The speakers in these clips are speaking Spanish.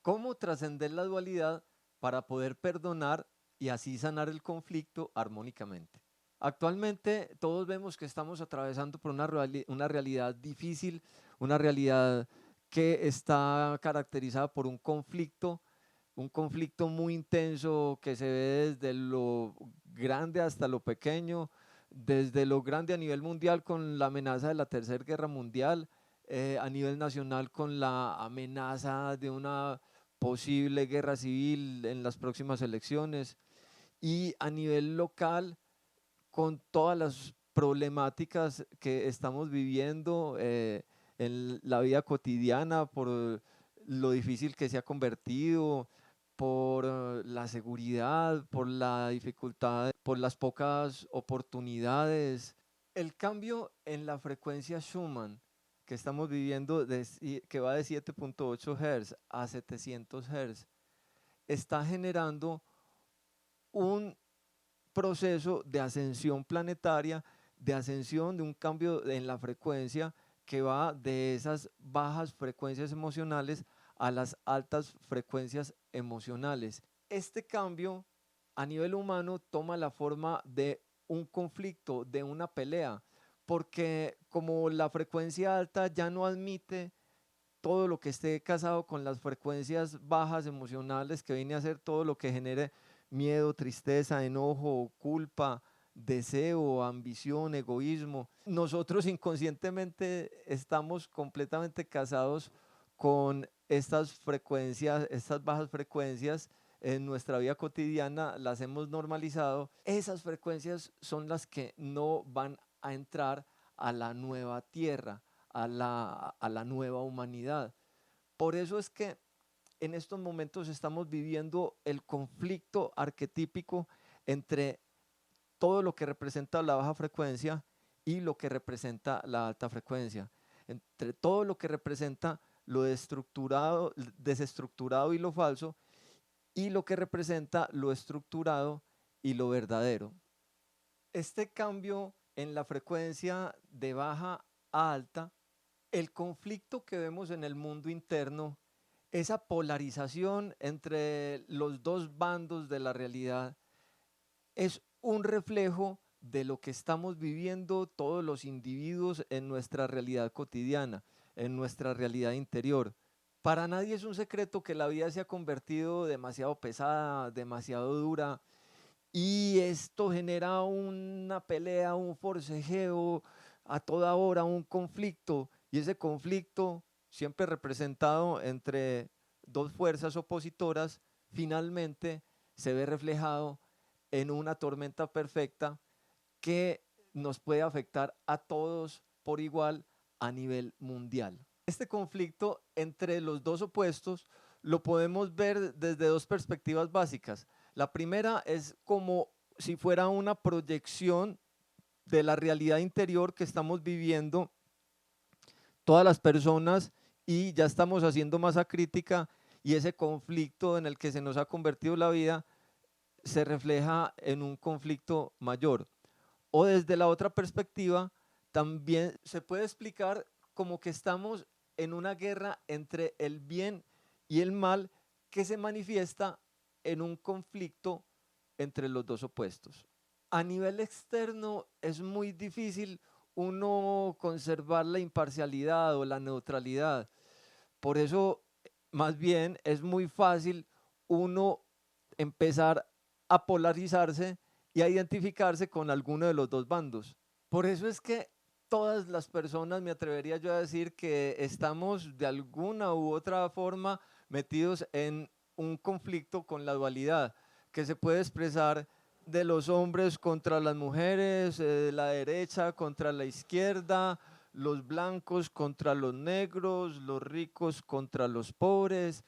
¿Cómo trascender la dualidad para poder perdonar y así sanar el conflicto armónicamente? Actualmente todos vemos que estamos atravesando por una realidad difícil, una realidad que está caracterizada por un conflicto muy intenso que se ve desde lo grande hasta lo pequeño, desde lo grande a nivel mundial con la amenaza de la Tercera Guerra Mundial, a nivel nacional con la amenaza de una posible guerra civil en las próximas elecciones y a nivel local con todas las problemáticas que estamos viviendo en la vida cotidiana por lo difícil que se ha convertido, por la seguridad, por la dificultad, por las pocas oportunidades. El cambio en la frecuencia Schumann que estamos viviendo, que va de 7.8 Hz a 700 Hz, está generando un proceso de ascensión planetaria, de ascensión de un cambio en la frecuencia que va de esas bajas frecuencias emocionales a las altas frecuencias emocionales. Este cambio a nivel humano toma la forma de un conflicto, de una pelea, porque como la frecuencia alta ya no admite todo lo que esté casado con las frecuencias bajas emocionales, que viene a ser todo lo que genere miedo, tristeza, enojo, culpa, deseo, ambición, egoísmo. Nosotros inconscientemente estamos completamente casados con estas frecuencias, estas bajas frecuencias en nuestra vida cotidiana, las hemos normalizado. Esas frecuencias son las que no van a entrar a la nueva tierra, a la nueva humanidad. Por eso es que en estos momentos estamos viviendo el conflicto arquetípico entre todo lo que representa la baja frecuencia y lo que representa la alta frecuencia, entre todo lo que representa lo desestructurado y lo falso y lo que representa lo estructurado y lo verdadero. Este cambio en la frecuencia de baja a alta, el conflicto que vemos en el mundo interno, esa polarización entre los dos bandos de la realidad, es un reflejo de lo que estamos viviendo todos los individuos en nuestra realidad cotidiana, en nuestra realidad interior. Para nadie es un secreto que la vida se ha convertido demasiado pesada, demasiado dura, y esto genera una pelea, un forcejeo a toda hora, un conflicto, y ese conflicto, siempre representado entre dos fuerzas opositoras, finalmente se ve reflejado en una tormenta perfecta que nos puede afectar a todos por igual a nivel mundial. Este conflicto entre los dos opuestos lo podemos ver desde dos perspectivas básicas. La primera es como si fuera una proyección de la realidad interior que estamos viviendo todas las personas, y ya estamos haciendo masa crítica, y ese conflicto en el que se nos ha convertido la vida se refleja en un conflicto mayor. O desde la otra perspectiva, también se puede explicar como que estamos en una guerra entre el bien y el mal que se manifiesta en un conflicto entre los dos opuestos. A nivel externo es muy difícil uno conservar la imparcialidad o la neutralidad. Por eso, más bien, es muy fácil uno empezar a polarizarse y a identificarse con alguno de los dos bandos. Por eso es que todas las personas, me atrevería yo a decir, que estamos de alguna u otra forma metidos en un conflicto con la dualidad, que se puede expresar de los hombres contra las mujeres, de la derecha contra la izquierda, los blancos contra los negros, los ricos contra los pobres.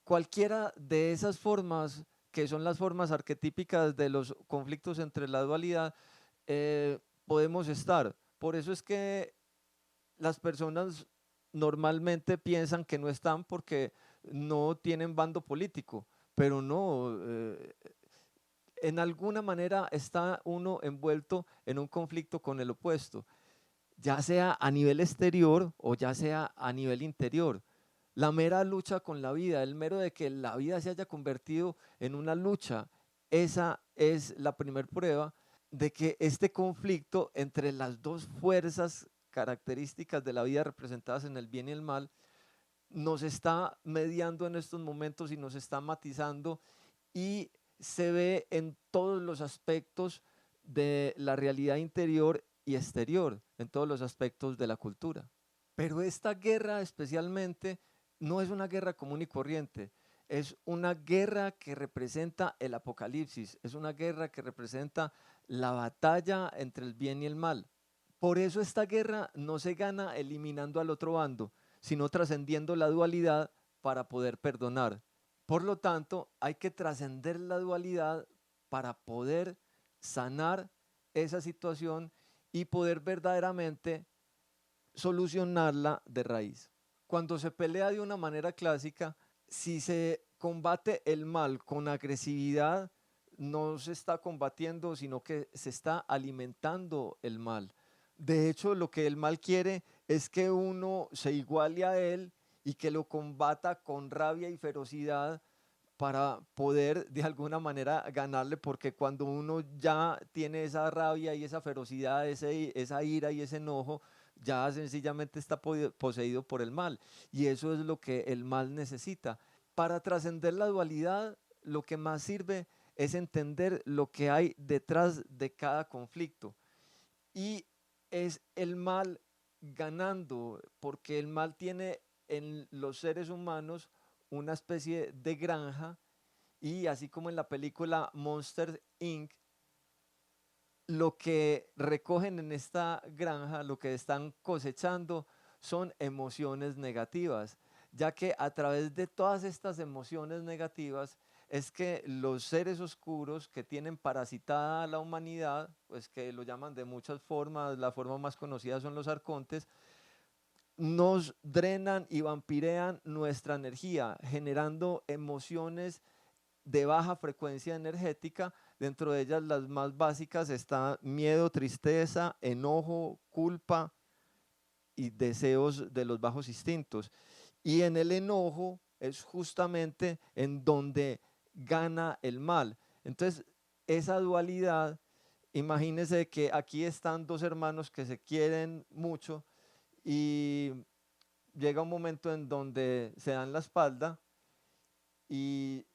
Cualquiera de esas formas, que son las formas arquetípicas de los conflictos entre la dualidad, podemos estar. Por eso es que las personas normalmente piensan que no están porque no tienen bando político, pero no, en alguna manera está uno envuelto en un conflicto con el opuesto, ya sea a nivel exterior o ya sea a nivel interior. La mera lucha con la vida, el mero de que la vida se haya convertido en una lucha, esa es la primera prueba de que este conflicto entre las dos fuerzas características de la vida representadas en el bien y el mal nos está mediando en estos momentos y nos está matizando y se ve en todos los aspectos de la realidad interior y exterior, en todos los aspectos de la cultura. Pero esta guerra especialmente no es una guerra común y corriente, es una guerra que representa el apocalipsis, es una guerra que representa la batalla entre el bien y el mal. Por eso esta guerra no se gana eliminando al otro bando, sino trascendiendo la dualidad para poder perdonar. Por lo tanto, hay que trascender la dualidad para poder sanar esa situación y poder verdaderamente solucionarla de raíz. Cuando se pelea de una manera clásica, si se combate el mal con agresividad, no se está combatiendo, sino que se está alimentando el mal. De hecho, lo que el mal quiere es que uno se iguale a él y que lo combata con rabia y ferocidad para poder de alguna manera ganarle, porque cuando uno ya tiene esa rabia y esa ferocidad, esa ira y ese enojo, ya sencillamente está poseído por el mal. Y eso es lo que el mal necesita. Para trascender la dualidad, lo que más sirve es entender lo que hay detrás de cada conflicto. Y es el mal ganando, porque el mal tiene en los seres humanos una especie de granja y así como en la película Monster Inc., lo que recogen en esta granja, lo que están cosechando son emociones negativas, ya que a través de todas estas emociones negativas es que los seres oscuros que tienen parasitada a la humanidad, pues que lo llaman de muchas formas, la forma más conocida son los arcontes, nos drenan y vampirean nuestra energía, generando emociones de baja frecuencia energética. Dentro de ellas las más básicas están miedo, tristeza, enojo, culpa y deseos de los bajos instintos. Y en el enojo es justamente en donde gana el mal. Entonces, esa dualidad, imagínense que aquí están dos hermanos que se quieren mucho y llega un momento en donde se dan la espalda y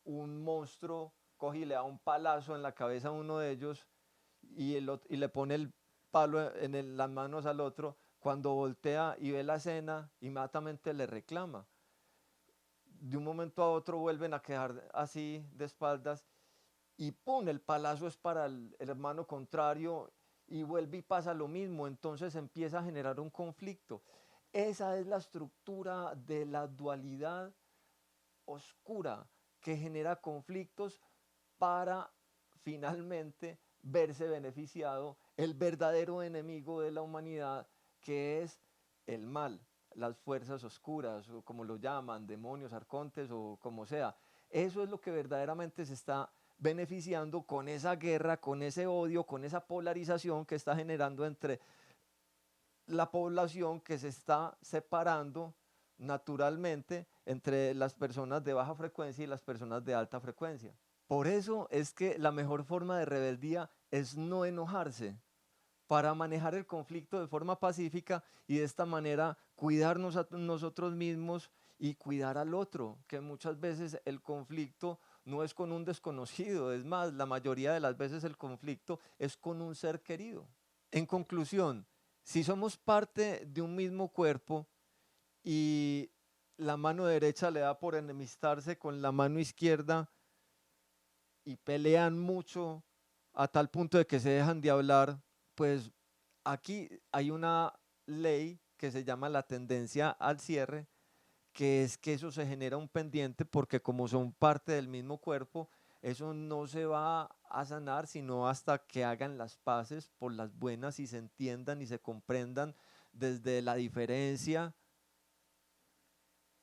un monstruo coge y le da un palazo en la cabeza a uno de ellos y le pone el palo las manos al otro. Cuando voltea y ve la escena, inmediatamente le reclama. De un momento a otro vuelven a quedar así de espaldas y ¡pum! El palazo es para el hermano contrario y vuelve y pasa lo mismo. Entonces empieza a generar un conflicto. Esa es la estructura de la dualidad oscura que genera conflictos para finalmente verse beneficiado el verdadero enemigo de la humanidad, que es el mal, las fuerzas oscuras, o como lo llaman, demonios, arcontes o como sea. Eso es lo que verdaderamente se está beneficiando con esa guerra, con ese odio, con esa polarización que está generando entre la población que se está separando naturalmente entre las personas de baja frecuencia y las personas de alta frecuencia. Por eso es que la mejor forma de rebeldía es no enojarse, para manejar el conflicto de forma pacífica y de esta manera cuidarnos a nosotros mismos y cuidar al otro, que muchas veces el conflicto no es con un desconocido, es más, la mayoría de las veces el conflicto es con un ser querido. En conclusión, si somos parte de un mismo cuerpo y la mano derecha le da por enemistarse con la mano izquierda y pelean mucho a tal punto de que se dejan de hablar, pues aquí hay una ley que se llama la tendencia al cierre, que es que eso se genera un pendiente porque como son parte del mismo cuerpo, eso no se va a sanar sino hasta que hagan las paces por las buenas y se entiendan y se comprendan desde la diferencia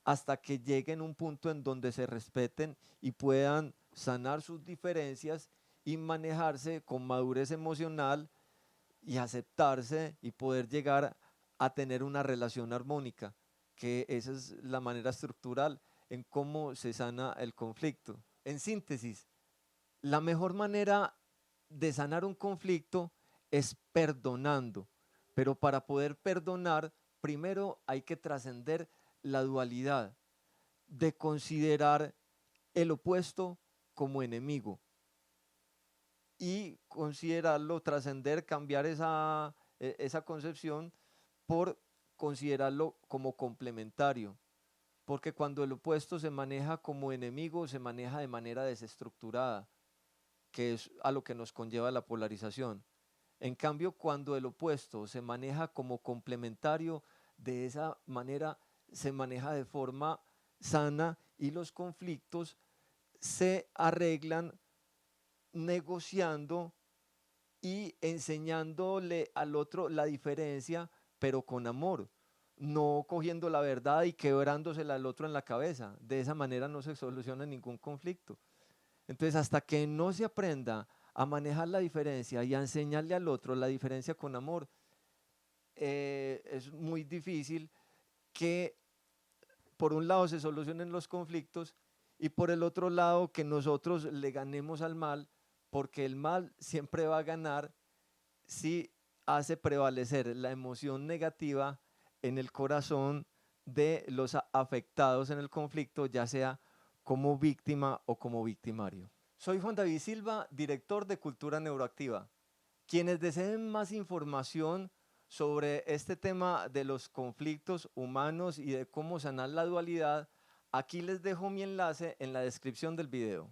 hasta que lleguen a un punto en donde se respeten y puedan sanar sus diferencias y manejarse con madurez emocional y aceptarse y poder llegar a tener una relación armónica. que esa es la manera estructural en cómo se sana el conflicto. En síntesis, la mejor manera de sanar un conflicto es perdonando, pero para poder perdonar, primero hay que trascender la dualidad de considerar el opuesto como enemigo y considerarlo, trascender, cambiar esa concepción por considerarlo como complementario, porque cuando el opuesto se maneja como enemigo, se maneja de manera desestructurada, que es a lo que nos conlleva la polarización. En cambio, cuando el opuesto se maneja como complementario, de esa manera se maneja de forma sana y los conflictos se arreglan negociando y enseñándole al otro la diferencia, pero con amor, no cogiendo la verdad y quebrándosela al otro en la cabeza. De esa manera no se soluciona ningún conflicto. Entonces, hasta que no se aprenda a manejar la diferencia y a enseñarle al otro la diferencia con amor, es muy difícil que por un lado se solucionen los conflictos y por el otro lado que nosotros le ganemos al mal, porque el mal siempre va a ganar si hace prevalecer la emoción negativa en el corazón de los afectados en el conflicto, ya sea como víctima o como victimario. Soy Juan David Silva, director de Cultura Neuroactiva. Quienes deseen más información sobre este tema de los conflictos humanos y de cómo sanar la dualidad, aquí les dejo mi enlace en la descripción del video.